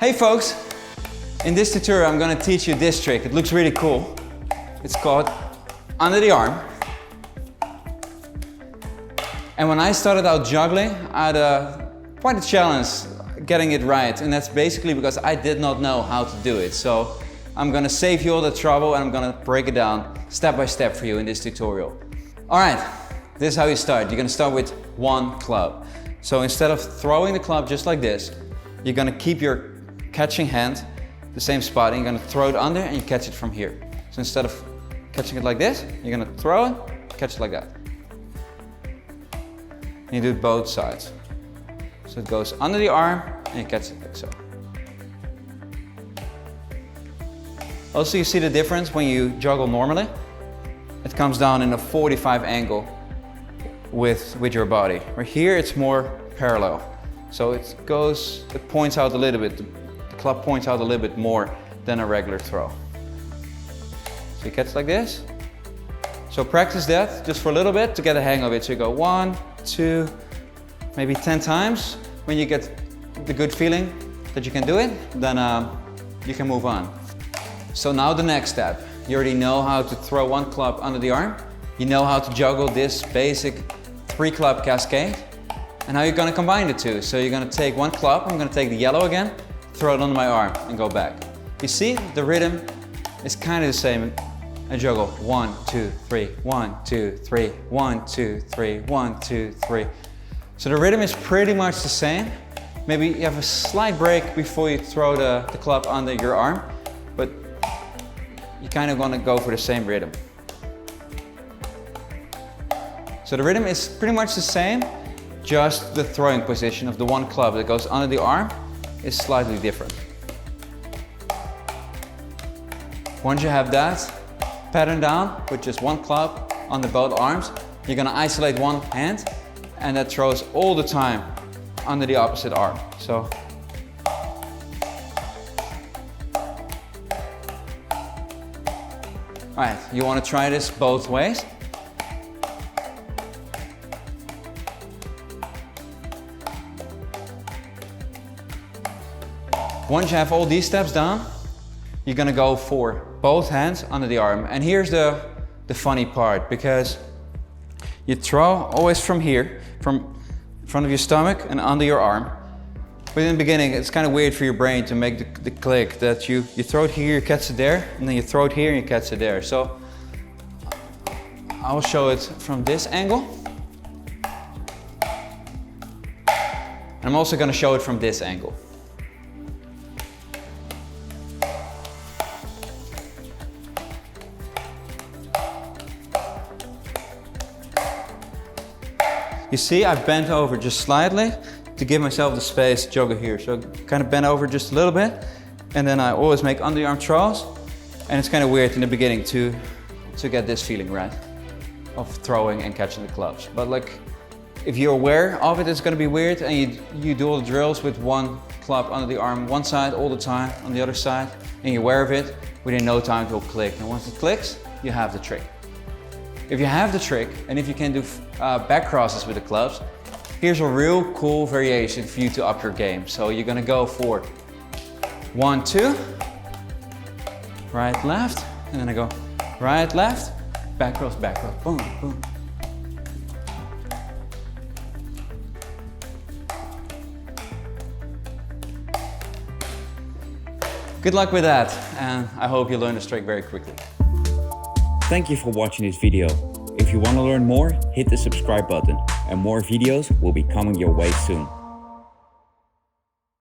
Hey folks, in this tutorial I'm going to teach you this trick. It looks really cool. It's called under the arm. And when I started out juggling, I had quite a challenge getting it right, and that's basically because I did not know how to do it. So I'm going to save you all the trouble and I'm going to break it down step by step for you in this tutorial. Alright, this is how you start. You're going to start with one club. So instead of throwing the club just like this, you're going to keep your catching hand the same spot and you're going to throw it under and you catch it from here. So instead of catching it like this, you're going to throw it, catch it like that. And you do it both sides. So it goes under the arm and you catch it like so. Also, you see the difference when you juggle normally. It comes down in a 45 angle with your body. Right here it's more parallel. So it points out a little bit. The club points out a little bit more than a regular throw. So you catch like this. So practice that just for a little bit to get the hang of it. So you go 1, 2, maybe 10 times. When you get the good feeling that you can do it, then you can move on. So now the next step. You already know how to throw one club under the arm. You know how to juggle this basic 3-club cascade. And now you're going to combine the two. So you're going to take one club, I'm going to take the yellow again, throw it under my arm and go back. You see, the rhythm is kind of the same. I juggle 1, 2, 3, 1, 2, 3, 1, 2, 3, 1, 2, 3. So the rhythm is pretty much the same. Maybe you have a slight break before you throw the club under your arm, but you kind of want to go for the same rhythm. So the rhythm is pretty much the same, just the throwing position of the one club that goes under the arm is slightly different. Once you have that pattern down with just one club under both arms, you're going to isolate one hand and that throws all the time under the opposite arm. So alright, you want to try this both ways. Once you have all these steps down, you're going to go for both hands under the arm. And here's the funny part, because you throw always from here, from in front of your stomach and under your arm. But in the beginning, it's kind of weird for your brain to make the click that you throw it here, you catch it there, and then you throw it here and you catch it there. So I'll show it from this angle. And I'm also going to show it from this angle. You see, I've bent over just slightly to give myself the space to juggle here. So kind of bend over just a little bit, and then I always make underarm throws. And it's kind of weird in the beginning to get this feeling right of throwing and catching the clubs. But like, if you're aware of it, it's going to be weird, and you do all the drills with one club under the arm, one side all the time, on the other side, and you're aware of it. Within no time it will click, and once it clicks, you have the trick. If you have the trick, and if you can do back crosses with the clubs, here's a real cool variation for you to up your game. So you're gonna go for 1, 2, right, left, and then I go right, left, back cross, boom, boom. Good luck with that, and I hope you learn this trick very quickly. Thank you for watching this video. If you want to learn more, hit the subscribe button and more videos will be coming your way soon.